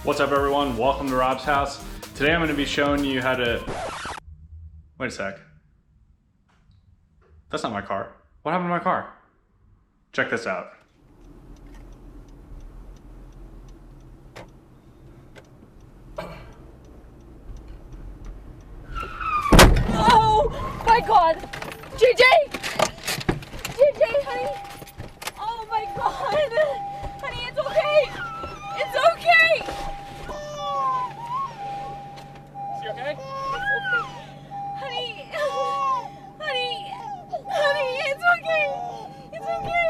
What's up everyone, welcome to Rob's house. Today I'm going to be showing you how to... Wait a sec. That's not my car. What happened to my car? Check this out. Oh my god! JJ! JJ, honey! Oh my god! Honey, it's okay! It's okay! Is he okay? It's okay. Honey! Honey! Honey, it's okay! It's okay!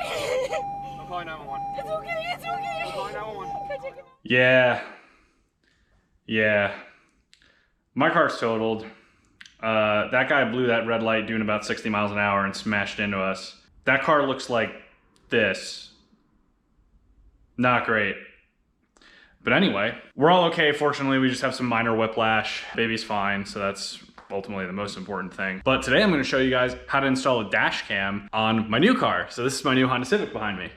I'm calling 911. It's okay, it's okay! I'm calling 911. Can I check him out? Yeah. My car's totaled. That guy blew that red light doing about 60 miles an hour and smashed into us. That car looks like this. Not great. But anyway, we're all okay. Fortunately, we just have some minor whiplash. Baby's fine, so that's ultimately the most important thing. But today I'm gonna show you guys how to install a dash cam on my new car. So this is my new Honda Civic behind me.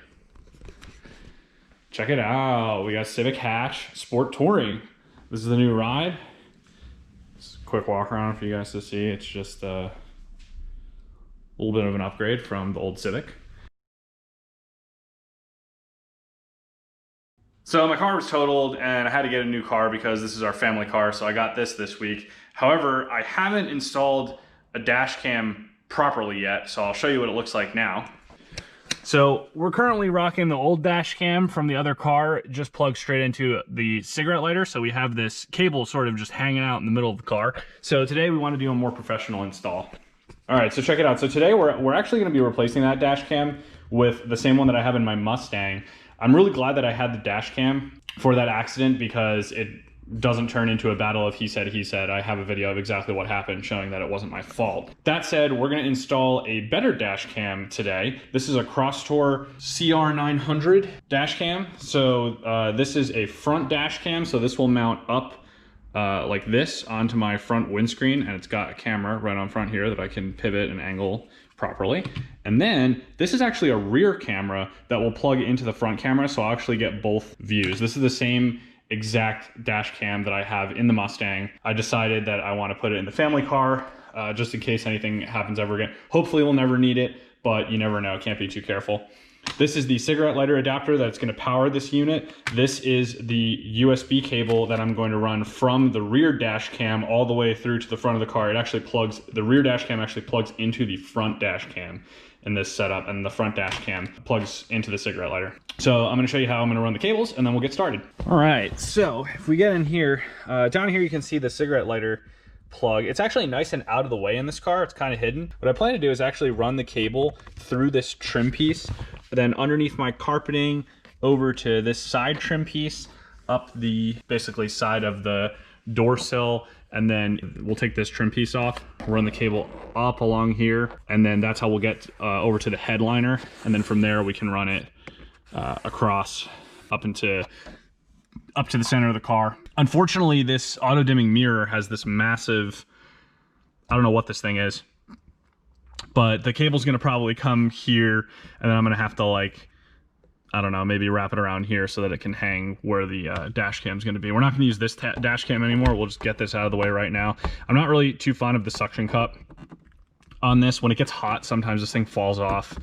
Check it out. We got Civic Hatch Sport Touring. This is the new ride. Quick walk around for you guys to see. It's just a little bit of an upgrade from the old Civic. So my car was totaled and I had to get a new car because this is our family car, so I got this week. However, I haven't installed a dash cam properly yet, so I'll show you what it looks like now. So we're currently rocking the old dash cam from the other car. It just plugs straight into the cigarette lighter. So we have this cable sort of just hanging out in the middle of the car. So today we want to do a more professional install. All right, so check it out. So today we're actually going to be replacing that dash cam with the same one that I have in my Mustang. I'm really glad that I had the dash cam for that accident because it doesn't turn into a battle of he said, he said. I have a video of exactly what happened showing that it wasn't my fault. That said, we're gonna install a better dash cam today. This is a Crosstour CR900 dash cam. So this is a front dash cam. So this will mount up like this onto my front windscreen, and it's got a camera right on front here that I can pivot and angle properly. And then this is actually a rear camera that will plug into the front camera, so I'll actually get both views. This is the same exact dash cam that I have in the Mustang. I decided that I want to put it in the family car just in case anything happens ever again. Hopefully we'll never need it, but you never know, can't be too careful. This is the cigarette lighter adapter that's going to power this unit. This is the USB cable that I'm going to run from the rear dash cam all the way through to the front of the car. It actually plugs, the rear dash cam actually plugs into the front dash cam in this setup, and the front dash cam plugs into the cigarette lighter. So I'm going to show you how I'm going to run the cables, and then we'll get started. All right, so if we get in here, down here you can see the cigarette lighter plug. It's actually nice and out of the way in this car. It's kind of hidden. What I plan to do is actually run the cable through this trim piece, then underneath my carpeting over to this side trim piece, up the basically side of the door sill, and then we'll take this trim piece off, run the cable up along here, and then that's how we'll get over to the headliner, and then from there we can run it across up to the center of the car. Unfortunately, this auto dimming mirror has this massive, I don't know what this thing is, but the cable's gonna probably come here, and then I'm gonna have to, like, I don't know, maybe wrap it around here so that it can hang where the dash cam's gonna be. We're not gonna use this dash cam anymore. We'll just get this out of the way right now. I'm not really too fond of the suction cup on this. When it gets hot, sometimes this thing falls off,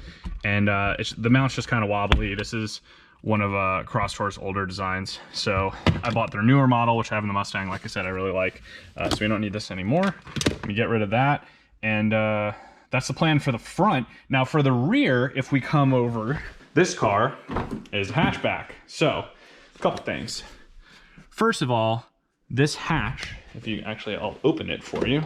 and the mount's just kind of wobbly. This is one of Crosstour's older designs. So I bought their newer model, which I have in the Mustang. Like I said, I really like. So we don't need this anymore. Let me get rid of that. And that's the plan for the front. Now for the rear, if we come over, this car is a hatchback. So a couple things. First of all, this hatch, if you actually, I'll open it for you.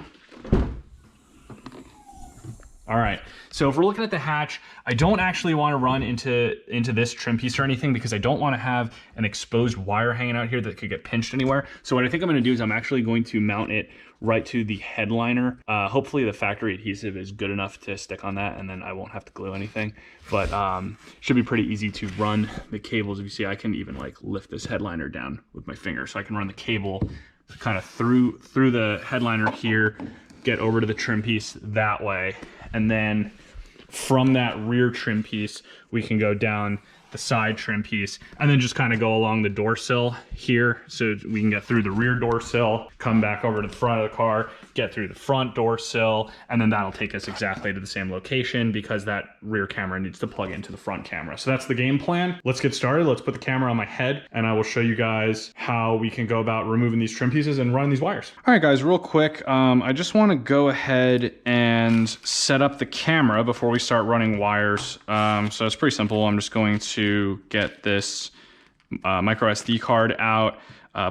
All right, so if we're looking at the hatch, I don't actually want to run into this trim piece or anything because I don't want to have an exposed wire hanging out here that could get pinched anywhere. So what I think I'm going to do is I'm actually going to mount it right to the headliner. Hopefully the factory adhesive is good enough to stick on that, and then I won't have to glue anything. But should be pretty easy to run the cables. If you see, I can even like lift this headliner down with my finger, so I can run the cable kind of through the headliner here, get over to the trim piece that way, and then from that rear trim piece we can go down the side trim piece, and then just kind of go along the door sill here so we can get through the rear door sill, come back over to the front of the car, get through the front door sill, and then that'll take us exactly to the same location because that rear camera needs to plug into the front camera. So that's the game plan. Let's get started. Let's put the camera on my head and I will show you guys how we can go about removing these trim pieces and running these wires. All right, guys, real quick. I just want to go ahead and set up the camera before we start running wires. So it's pretty simple. I'm just going to get this micro SD card out,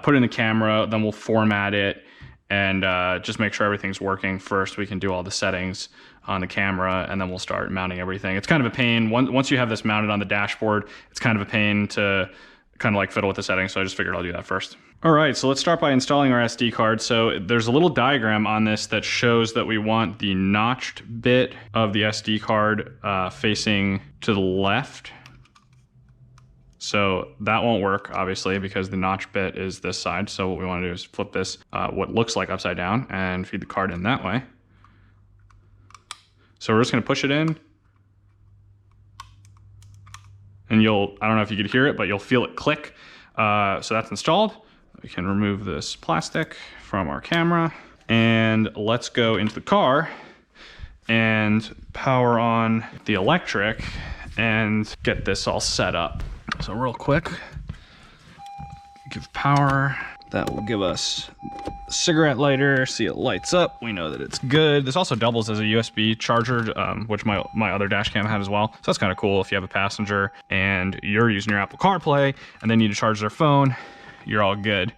put it in the camera, then we'll format it and just make sure everything's working first. We can do all the settings on the camera and then we'll start mounting everything. It's kind of a pain. Once you have this mounted on the dashboard, it's kind of a pain to kind of like fiddle with the settings. So I just figured I'll do that first. All right, so let's start by installing our SD card. So there's a little diagram on this that shows that we want the notched bit of the SD card facing to the left. So that won't work, obviously, because the notch bit is this side. So what we want to do is flip this, what looks like upside down, and feed the card in that way. So we're just going to push it in. And I don't know if you could hear it, but you'll feel it click. So that's installed. We can remove this plastic from our camera. And let's go into the car and power on the electric and get this all set up. So real quick, give power. That will give us a cigarette lighter. See, it lights up. We know that it's good. This also doubles as a USB charger, which my other dash cam had as well. So that's kind of cool if you have a passenger and you're using your Apple CarPlay and they need to charge their phone, you're all good.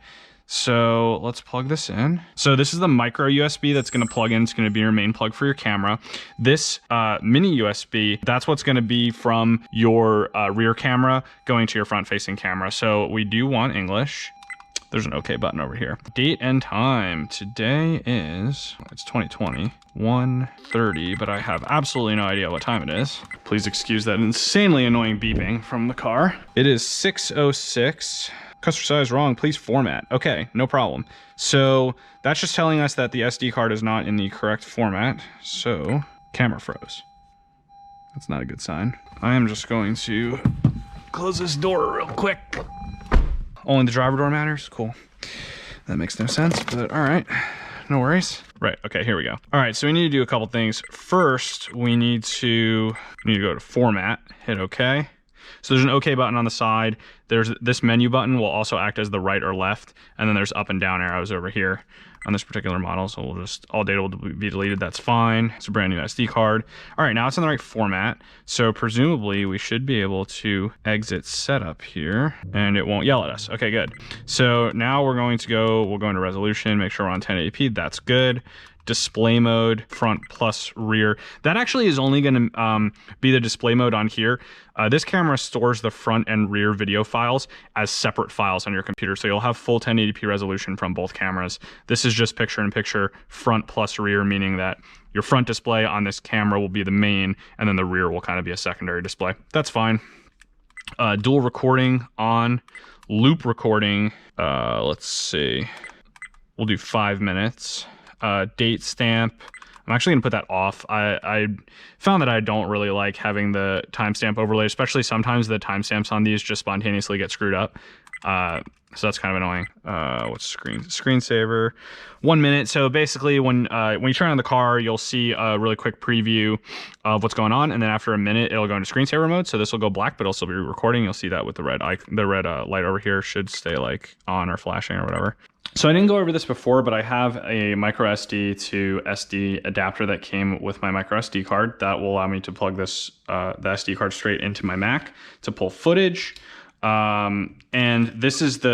So let's plug this in. So this is the micro USB that's going to plug in. It's going to be your main plug for your camera. This mini USB, that's what's going to be from your rear camera going to your front facing camera. So we do want English. There's an OK button over here. Date and time. Today is, it's 2020, 1:30, but I have absolutely no idea what time it is. Please excuse that insanely annoying beeping from the car. It is 6:06. Customer size wrong, please format. Okay, no problem. So that's just telling us that the SD card is not in the correct format. So camera froze. That's not a good sign. I am just going to close this door real quick. Only the driver door matters? Cool. That makes no sense, but all right, no worries. Right, okay, here we go. All right, so we need to do a couple things. First, we need to go to format, hit OK. So there's an OK button on the side. There's this menu button will also act as the right or left. And then there's up and down arrows over here on this particular model. So we'll just, all data will be deleted. That's fine. It's a brand new SD card. All right, now it's in the right format. So presumably we should be able to exit setup here and it won't yell at us. Okay, good. So now we'll go into resolution, make sure we're on 1080p. That's good. Display mode, front plus rear. That actually is only going to be the display mode on here. This camera stores the front and rear video files as separate files on your computer. So you'll have full 1080p resolution from both cameras. This is just picture in picture, front plus rear, meaning that your front display on this camera will be the main and then the rear will kind of be a secondary display. That's fine. Dual recording on, loop recording. Let's see. We'll do 5 minutes. Date stamp. I'm actually gonna put that off. I found that I don't really like having the timestamp overlay, especially sometimes the timestamps on these just spontaneously get screwed up. So that's kind of annoying. What's screensaver? 1 minute. So basically when you turn on the car, you'll see a really quick preview of what's going on. And then after a minute, it'll go into screensaver mode. So this will go black, but it'll still be recording. You'll see that with the red light over here should stay like on or flashing or whatever. So I didn't go over this before, but I have a micro SD to SD adapter that came with my micro SD card that will allow me to plug this the SD card straight into my Mac to pull footage. And this is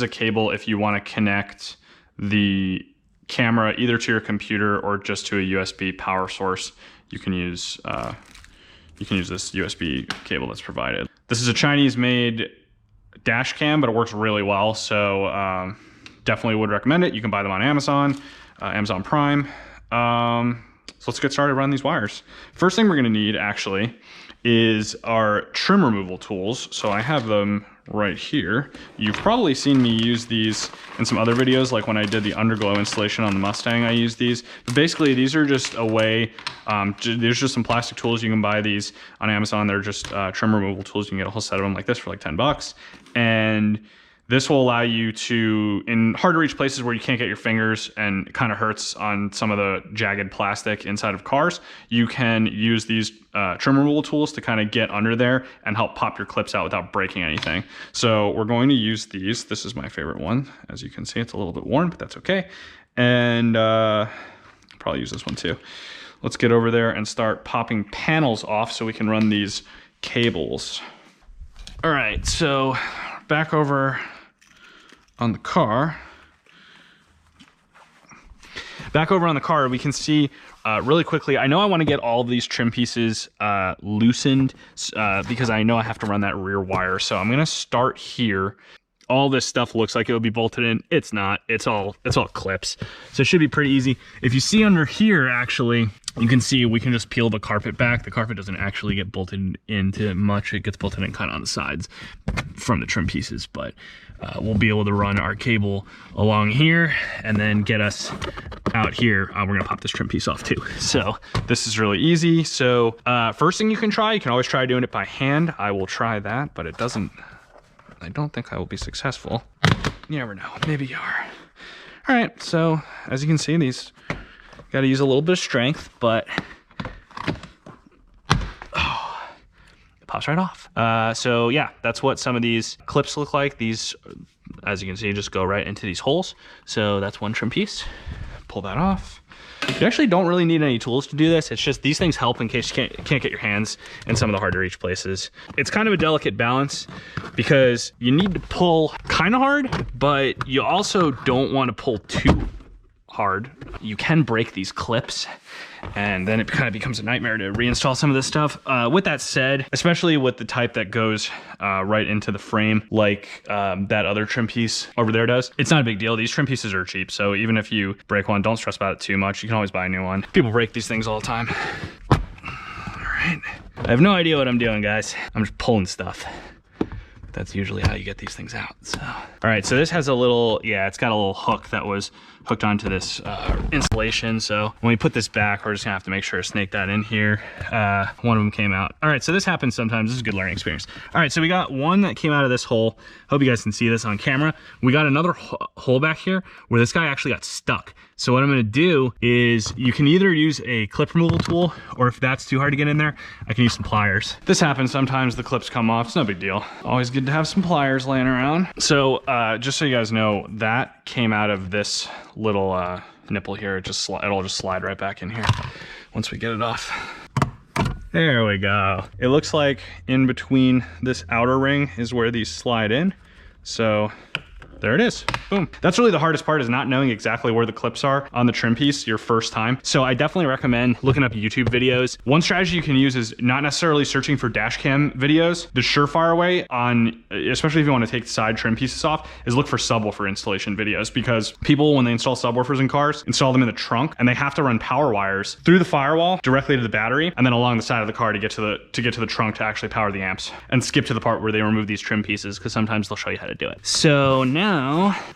a cable if you want to connect the camera either to your computer or just to a USB power source. You can use this USB cable that's provided. This is a Chinese-made dash cam, but it works really well. So definitely would recommend it. You can buy them on Amazon, Amazon Prime. So let's get started running these wires. First thing we're going to need actually is our trim removal tools. So I have them right here. You've probably seen me use these in some other videos, like when I did the underglow installation on the Mustang, I used these. But basically, these are just a way, there's just some plastic tools. You can buy these on Amazon. They're just trim removal tools. You can get a whole set of them like this for like 10 bucks. And this will allow you to, in hard to reach places where you can't get your fingers and it kind of hurts on some of the jagged plastic inside of cars, you can use these trim removal tools to kind of get under there and help pop your clips out without breaking anything. So we're going to use these. This is my favorite one. As you can see, it's a little bit worn, but that's okay. And probably use this one too. Let's get over there and start popping panels off so we can run these cables. All right, so back over on the car. Back over on the car, we can see really quickly, I know I want to get all of these trim pieces loosened because I know I have to run that rear wire. So I'm going to start here. All this stuff looks like it would be bolted in. It's not. It's all clips. So it should be pretty easy. If you see under here, actually, you can see we can just peel the carpet back. The carpet doesn't actually get bolted into much. It gets bolted in kind of on the sides from the trim pieces, but we'll be able to run our cable along here and then get us out here. We're gonna pop this trim piece off too. So this is really easy. So first thing you can always try doing it by hand. I will try that, but I don't think I will be successful. You never know, maybe you are. All right, so as you can see, these got to use a little bit of strength, but it pops right off. So yeah, that's what some of these clips look like. These, as you can see, just go right into these holes. So that's one trim piece. Pull that off. You actually don't really need any tools to do this. It's just these things help in case you can't get your hands in some of the hard to reach places. It's kind of a delicate balance because you need to pull kind of hard, but you also don't want to pull too hard. You can break these clips and then it kind of becomes a nightmare to reinstall some of this stuff. With that said, especially with the type that goes right into the frame like that other trim piece over there does, it's not a big deal. These trim pieces are cheap, so even if you break one, don't stress about it too much. You can always buy a new one. People break these things all the time. All right, I have no idea what I'm doing, guys. I'm just pulling stuff. That's usually how you get these things out. So, all right, so this has a little, yeah, it's got a little hook that was hooked onto this installation. So when we put this back, we're just gonna have to make sure to snake that in here. One of them came out. All right, so this happens sometimes. This is a good learning experience. All right, so we got one that came out of this hole. Hope you guys can see this on camera. We got another hole back here where this guy actually got stuck. So what I'm gonna do is you can either use a clip removal tool, or if that's too hard to get in there, I can use some pliers. This happens sometimes, the clips come off, it's no big deal. Always good to have some pliers laying around. So just so you guys know, that came out of this little nipple here. It'll just slide right back in here once we get it off. There we go. It looks like in between this outer ring is where these slide in. So there it is, boom. That's really the hardest part, is not knowing exactly where the clips are on the trim piece your first time. So I definitely recommend looking up YouTube videos. One strategy you can use is not necessarily searching for dash cam videos. The surefire way, especially if you want to take the side trim pieces off, is look for subwoofer installation videos, because people, when they install subwoofers in cars, install them in the trunk and they have to run power wires through the firewall directly to the battery and then along the side of the car to get to the trunk to actually power the amps, and skip to the part where they remove these trim pieces, because sometimes they'll show you how to do it. So now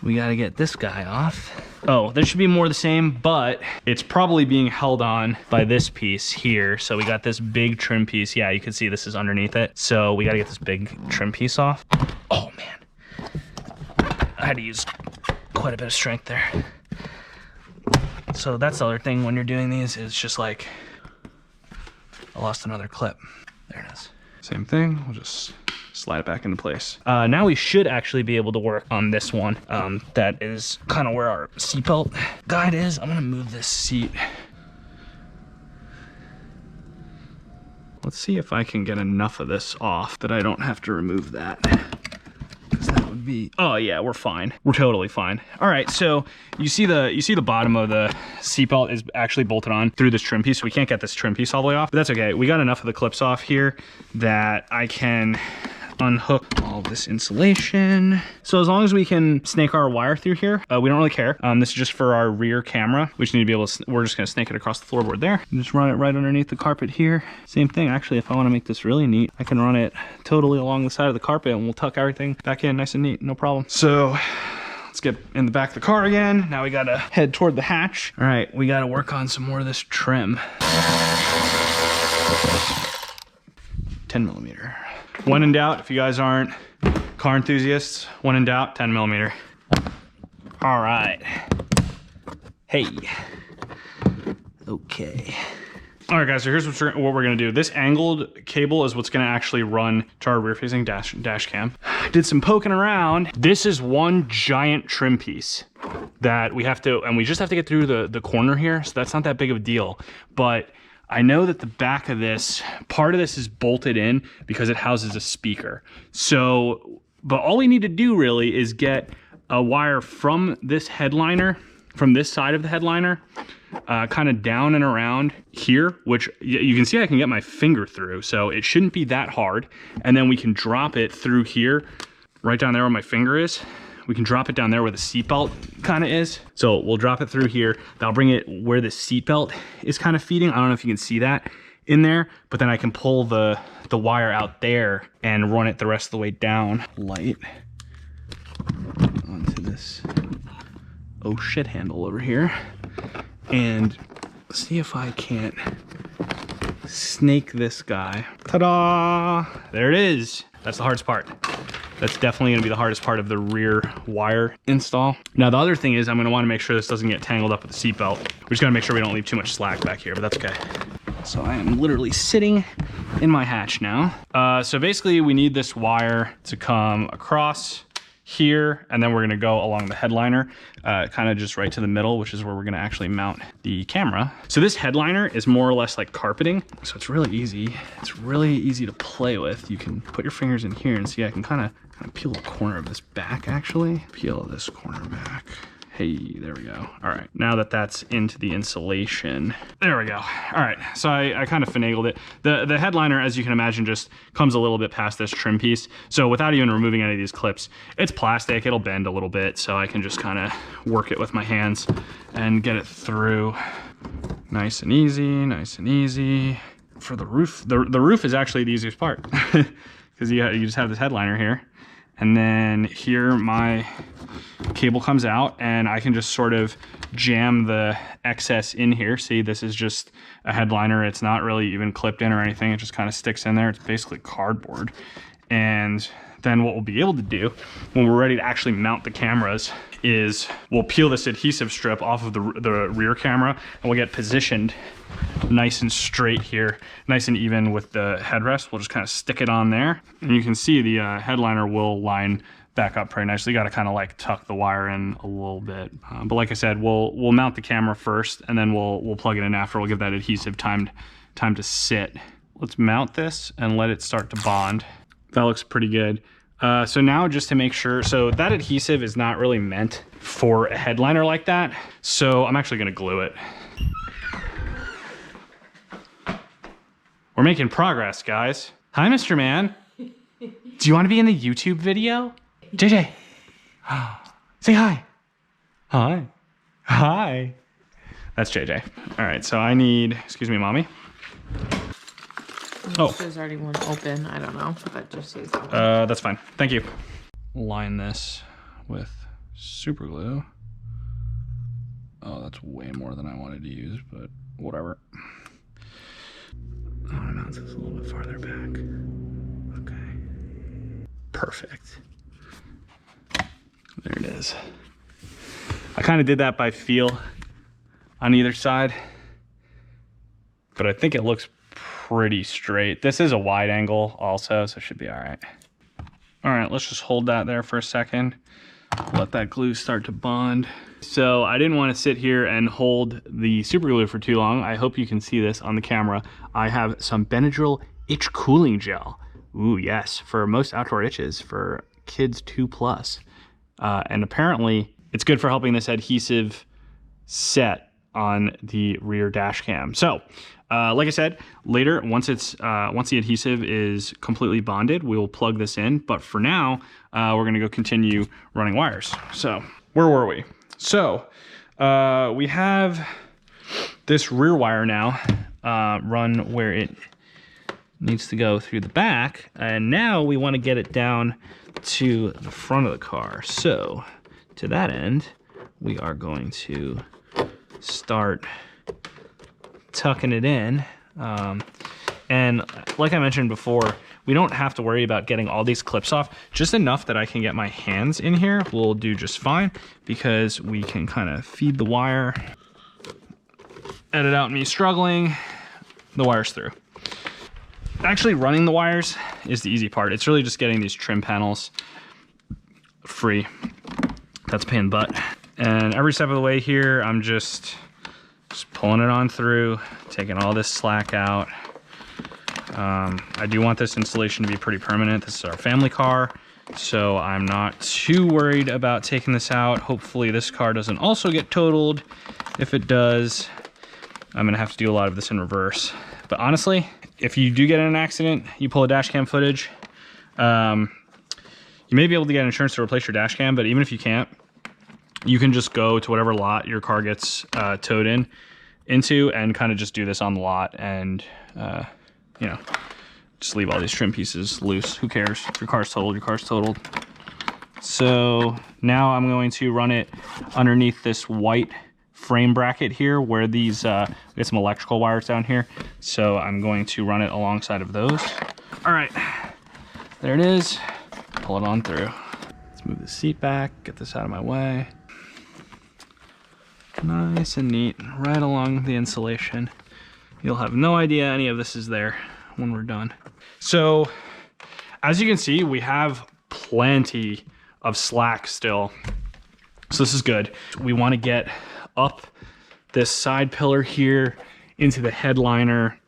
we got to get this guy off. Oh, there should be more of the same, but it's probably being held on by this piece here. So we got this big trim piece. Yeah, you can see this is underneath it. So we got to get this big trim piece off. Oh man, I had to use quite a bit of strength there. So that's the other thing when you're doing these, is just like, I lost another clip. There it is. Same thing, we'll just slide it back into place. Now we should actually be able to work on this one. That is kind of where our seatbelt guide is. I'm gonna move this seat. Let's see if I can get enough of this off that I don't have to remove that. Because that would be, oh yeah, we're fine. We're totally fine. All right, so you see the bottom of the seatbelt is actually bolted on through this trim piece. So we can't get this trim piece all the way off, but that's okay. We got enough of the clips off here that I can unhook all this insulation. So as long as we can snake our wire through here, we don't really care. This is just for our rear camera. We just need to be able to, we're just gonna snake it across the floorboard there. And just run it right underneath the carpet here. Same thing, actually, if I wanna make this really neat, I can run it totally along the side of the carpet and we'll tuck everything back in nice and neat, no problem. So let's get in the back of the car again. Now we gotta head toward the hatch. All right, we gotta work on some more of this trim. 10mm. When in doubt, if you guys aren't car enthusiasts, when in doubt, 10mm. All right. Hey. Okay. All right, guys, so here's what we're gonna do. This angled cable is what's gonna actually run to our rear-facing dash cam. Did some poking around. This is one giant trim piece that we have to, and we just have to get through the corner here, so that's not that big of a deal. But I know that the back of this, part of this is bolted in because it houses a speaker. So, but all we need to do really is get a wire from this headliner, from this side of the headliner, kind of down and around here, which you can see I can get my finger through, so it shouldn't be that hard. And then we can drop it through here, right down there where my finger is. We can drop it down there where the seatbelt kind of is. So we'll drop it through here. That'll bring it where the seatbelt is kind of feeding. I don't know if you can see that in there, but then I can pull the wire out there and run it the rest of the way down. Light onto this oh shit handle over here. And see if I can't snake this guy. Ta-da! There it is. That's the hardest part. That's definitely gonna be the hardest part of the rear wire install. Now the other thing is I'm gonna wanna make sure this doesn't get tangled up with the seatbelt. We just gotta make sure we don't leave too much slack back here, but that's okay. So I am literally sitting in my hatch now. So basically we need this wire to come across here, and then we're gonna go along the headliner, kind of just right to the middle, which is where we're gonna actually mount the camera. So this headliner is more or less like carpeting, so it's really easy. It's really easy to play with. You can put your fingers in here and see I can kind of peel the corner of this back, actually. Peel this corner back. Hey, there we go. All right, now that that's into the insulation, there we go. All right, so I kind of finagled it. The headliner, as you can imagine, just comes a little bit past this trim piece. So without even removing any of these clips, it's plastic, it'll bend a little bit, so I can just kind of work it with my hands and get it through. Nice and easy, nice and easy. For the roof, the roof is actually the easiest part because you just have this headliner here. And then here my cable comes out and I can just sort of jam the excess in here. See, this is just a headliner. It's not really even clipped in or anything. It just kind of sticks in there. It's basically cardboard. And then what we'll be able to do when we're ready to actually mount the cameras is we'll peel this adhesive strip off of the rear camera and we'll get positioned nice and straight here, nice and even with the headrest. We'll just kind of stick it on there. And you can see the headliner will line back up pretty nicely. You got to kind of like tuck the wire in a little bit. But like I said, we'll mount the camera first and then we'll plug it in after. We'll give that adhesive time to sit. Let's mount this and let it start to bond. That looks pretty good. So now just to make sure, so that adhesive is not really meant for a headliner like that. So I'm actually gonna glue it. We're making progress, guys. Hi, Mr. Man. Do you want to be in the YouTube video? JJ, say hi. Hi. Hi. That's JJ. All right, so I need, excuse me, mommy. Oh, there's already one open. I don't know, but just use that one. That's fine. Thank you. Line this with super glue. Oh, that's way more than I wanted to use, but whatever. Oh, no, it's just a little bit farther back. Okay. Perfect. There it is. I kind of did that by feel on either side, but I think it looks pretty straight. This is a wide angle also, so it should be all right. All right, let's just hold that there for a second. Let that glue start to bond. So I didn't want to sit here and hold the super glue for too long. I hope you can see this on the camera. I have some Benadryl itch cooling gel. Ooh, yes, for most outdoor itches for kids 2+. And apparently it's good for helping this adhesive set on the rear dash cam. So like I said, later, once the adhesive is completely bonded, we'll plug this in. But for now, we're gonna go continue running wires. So where were we? So we have this rear wire now run where it needs to go through the back. And now we wanna get it down to the front of the car. So to that end, we are going to start tucking it in. And like I mentioned before, we don't have to worry about getting all these clips off. Just enough that I can get my hands in here will do just fine, because we can kind of feed the wire, edit out me struggling, the wire's through. Actually running the wires is the easy part. It's really just getting these trim panels free. That's a pain in the butt. And every step of the way here, I'm just pulling it on through, taking all this slack out. I do want this installation to be pretty permanent. This is our family car, so I'm not too worried about taking this out. Hopefully this car doesn't also get totaled. If it does, I'm gonna have to do a lot of this in reverse. But honestly, if you do get in an accident, you pull a dash cam footage, you may be able to get insurance to replace your dash cam, but even if you can't, you can just go to whatever lot your car gets towed into and kind of just do this on the lot and, you know, just leave all these trim pieces loose. Who cares? If your car's totaled, your car's totaled. So now I'm going to run it underneath this white frame bracket here where these, we got some electrical wires down here. So I'm going to run it alongside of those. All right, there it is. Pull it on through. Let's move the seat back, get this out of my way. Nice and neat, right along the insulation. You'll have no idea any of this is there when we're done. So, as you can see, we have plenty of slack still. So this is good. We want to get up this side pillar here into the headliner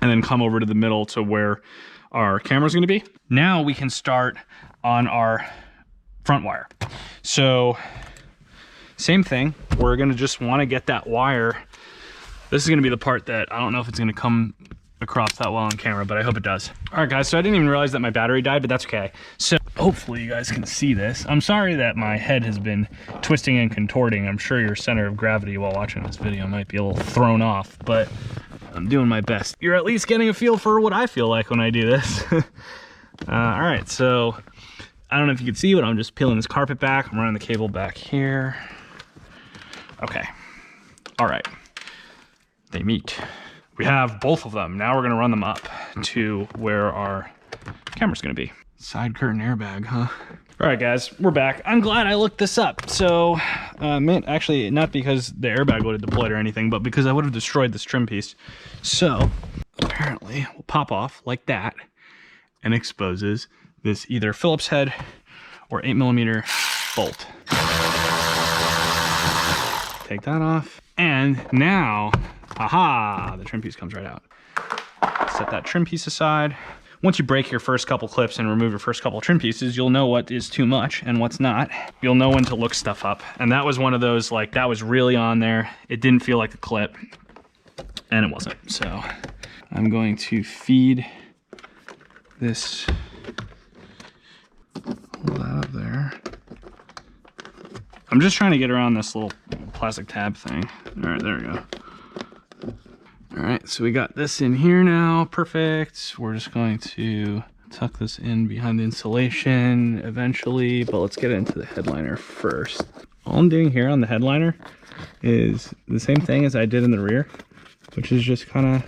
and then come over to the middle to where our camera's going to be. Now we can start on our front wire. So same thing, we're gonna just want to get that wire. This is gonna be the part that I don't know if it's gonna come across that well on camera, but I hope it does. All right guys, so I didn't even realize that my battery died, but that's okay. So hopefully you guys can see this. I'm sorry that my head has been twisting and contorting. I'm sure your center of gravity while watching this video might be a little thrown off, but I'm doing my best. You're at least getting a feel for what I feel like when I do this. All right, so I don't know if you can see, but I'm just peeling this carpet back. I'm running the cable back here. Okay, all right, they meet. We have both of them. Now we're gonna run them up to where our camera's gonna be. Side curtain airbag, huh? All right, guys, we're back. I'm glad I looked this up. So, actually, not because the airbag would have deployed or anything, but because I would have destroyed this trim piece. So, apparently, we'll pop off like that and exposes this either Phillips head or 8mm bolt. Take that off. And now, aha, the trim piece comes right out. Set that trim piece aside. Once you break your first couple clips and remove your first couple trim pieces, you'll know what is too much and what's not. You'll know when to look stuff up. And that was one of those, like, that was really on there. It didn't feel like a clip, and it wasn't. So I'm going to feed this, hold that up there. I'm just trying to get around this little plastic tab thing. All right, there we go. All right, so we got this in here now, perfect. We're just going to tuck this in behind the insulation eventually, but let's get it into the headliner first. All I'm doing here on the headliner is the same thing as I did in the rear, which is just kind of,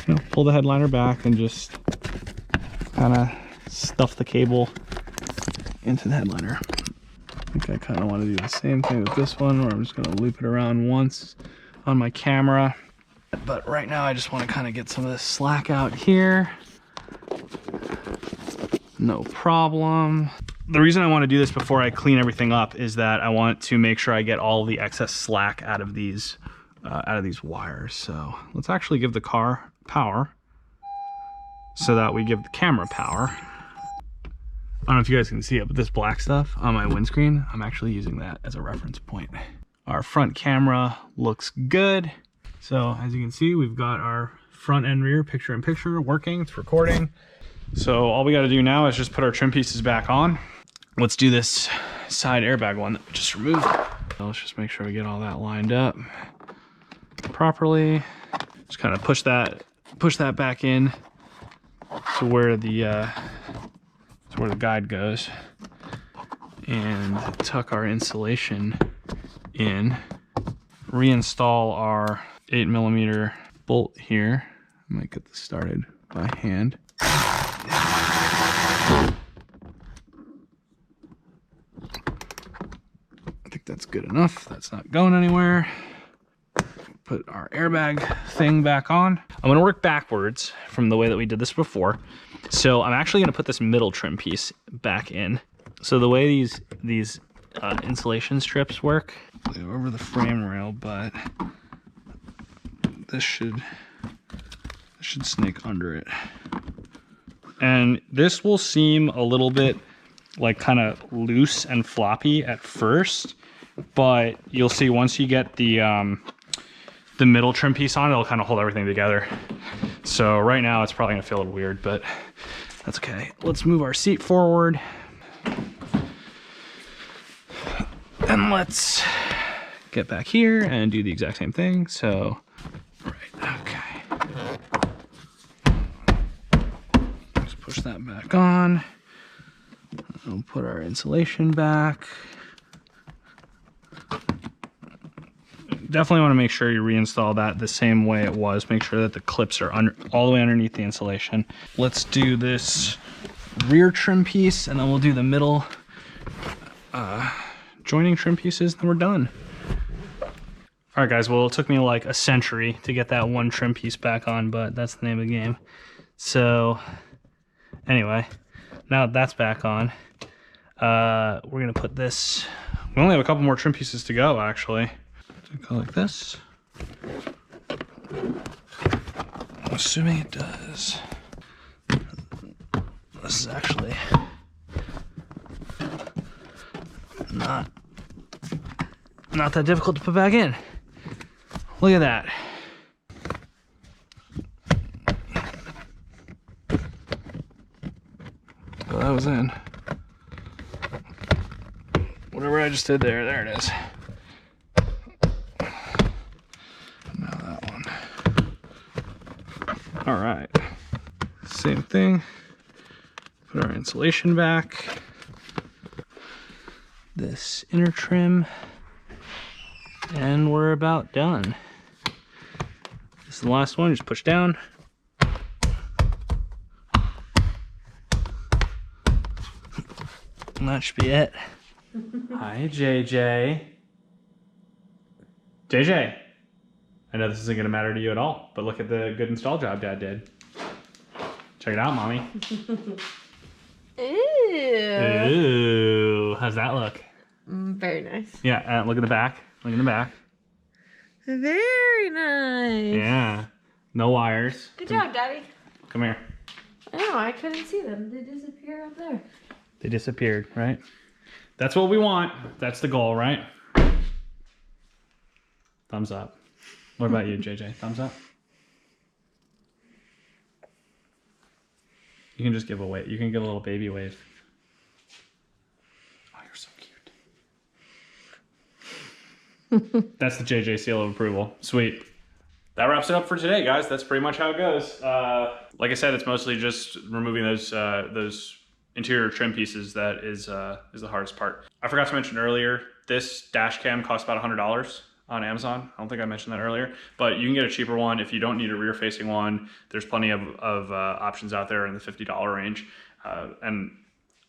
you know, pull the headliner back and just kind of stuff the cable into the headliner. I think I kind of want to do the same thing with this one, where I'm just going to loop it around once on my camera. But right now I just want to kind of get some of this slack out here. No problem. The reason I want to do this before I clean everything up is that I want to make sure I get all the excess slack out of these wires. So let's actually give the car power so that we give the camera power. I don't know if you guys can see it, but this black stuff on my windscreen, I'm actually using that as a reference point. Our front camera looks good. So as you can see, we've got our front and rear picture-in-picture working, it's recording. So all we gotta do now is just put our trim pieces back on. Let's do this side airbag one that we just removed. So let's just make sure we get all that lined up properly. Just kind of push that back in to where the guide goes, and tuck our insulation in. Reinstall our 8mm bolt here. I might get this started by hand. I think that's good enough. That's not going anywhere. Put our airbag thing back on. I'm gonna work backwards from the way that we did this before. So I'm actually gonna put this middle trim piece back in. So the way these insulation strips work, they go over the frame rail, but this should snake under it. And this will seem a little bit like kind of loose and floppy at first, but you'll see once you get the middle trim piece on, it'll kind of hold everything together. So right now it's probably gonna feel a little weird, but that's okay. Let's move our seat forward. And let's get back here and do the exact same thing. So, right, okay. Let's push that back on. We'll put our insulation back. Definitely want to make sure you reinstall that the same way it was. Make sure that the clips are all the way underneath the insulation. Let's do this rear trim piece, and then we'll do the middle joining trim pieces, and then we're done. All right, guys, well, it took me like a century to get that one trim piece back on, but that's the name of the game. So anyway, now that that's back on, we're gonna put this, we only have a couple more trim pieces to go, actually. Go like this. Assuming it does. This is actually not that difficult to put back in. Look at that. Well, that was in. Whatever I just did there it is. Now that one. All right. Same thing. Put our insulation back. This inner trim. And we're about done. This is the last one, just push down. And that should be it. Hi, JJ. JJ. I know this isn't gonna matter to you at all, but look at the good install job Dad did. Check it out, Mommy. Ew. Ooh, how's that look? Very nice. Yeah, look at the back. Look in the back. Very nice. Yeah. No wires. Good job, Daddy. Come here. I know, I couldn't see them. They disappear up there. They disappeared, right? That's what we want. That's the goal, right? Thumbs up. What about you, JJ? Thumbs up? You can just give a wave. You can give a little baby wave. Oh, you're so cute. That's the JJ seal of approval. Sweet. That wraps it up for today, guys. That's pretty much how it goes. Like I said, it's mostly just removing those interior trim pieces that is the hardest part. I forgot to mention earlier, this dash cam costs about $100 on Amazon. I don't think I mentioned that earlier, but you can get a cheaper one if you don't need a rear facing one. There's plenty of options out there in the $50 range. And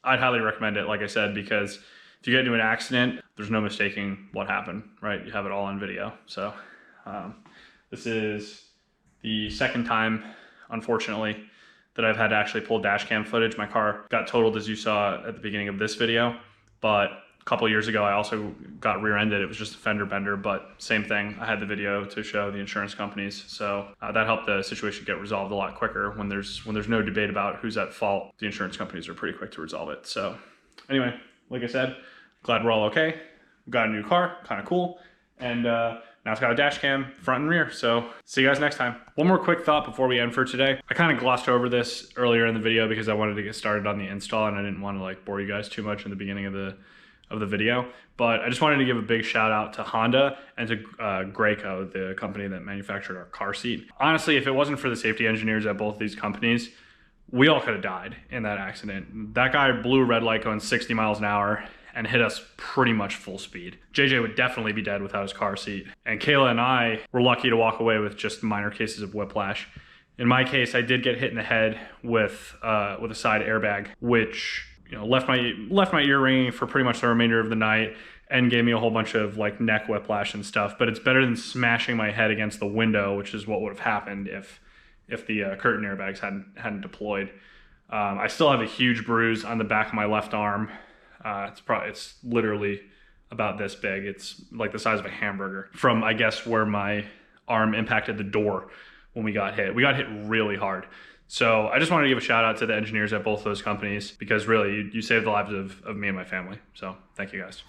I'd highly recommend it, like I said, because if you get into an accident, there's no mistaking what happened, right? You have it all on video. So this is the second time, unfortunately, that I've had to actually pull dash cam footage. My car got totaled, as you saw at the beginning of this video, but a couple years ago I also got rear-ended. It was just a fender bender, but same thing. I had the video to show the insurance companies, so that helped the situation get resolved a lot quicker. When there's no debate about who's at fault, the insurance companies are pretty quick to resolve it. So anyway, like I said, glad we're all okay. We got a new car, kind of cool. And now it's got a dash cam front and rear. So see you guys next time. One more quick thought before we end for today. I kind of glossed over this earlier in the video because I wanted to get started on the install and I didn't want to like bore you guys too much in the beginning of the video. But I just wanted to give a big shout out to Honda and to Graco, the company that manufactured our car seat. Honestly, if it wasn't for the safety engineers at both these companies, we all could have died in that accident. That guy blew a red light going 60 miles an hour and hit us pretty much full speed. JJ would definitely be dead without his car seat. And Kayla and I were lucky to walk away with just minor cases of whiplash. In my case, I did get hit in the head with a side airbag, which left my ear ringing for pretty much the remainder of the night and gave me a whole bunch of like neck whiplash and stuff. But it's better than smashing my head against the window, which is what would have happened if the curtain airbags hadn't deployed. I still have a huge bruise on the back of my left arm. It's literally about this big. It's like the size of a hamburger from, I guess, where my arm impacted the door when we got hit. We got hit really hard. So I just wanted to give a shout out to the engineers at both those companies because really you saved the lives of me and my family. So thank you guys.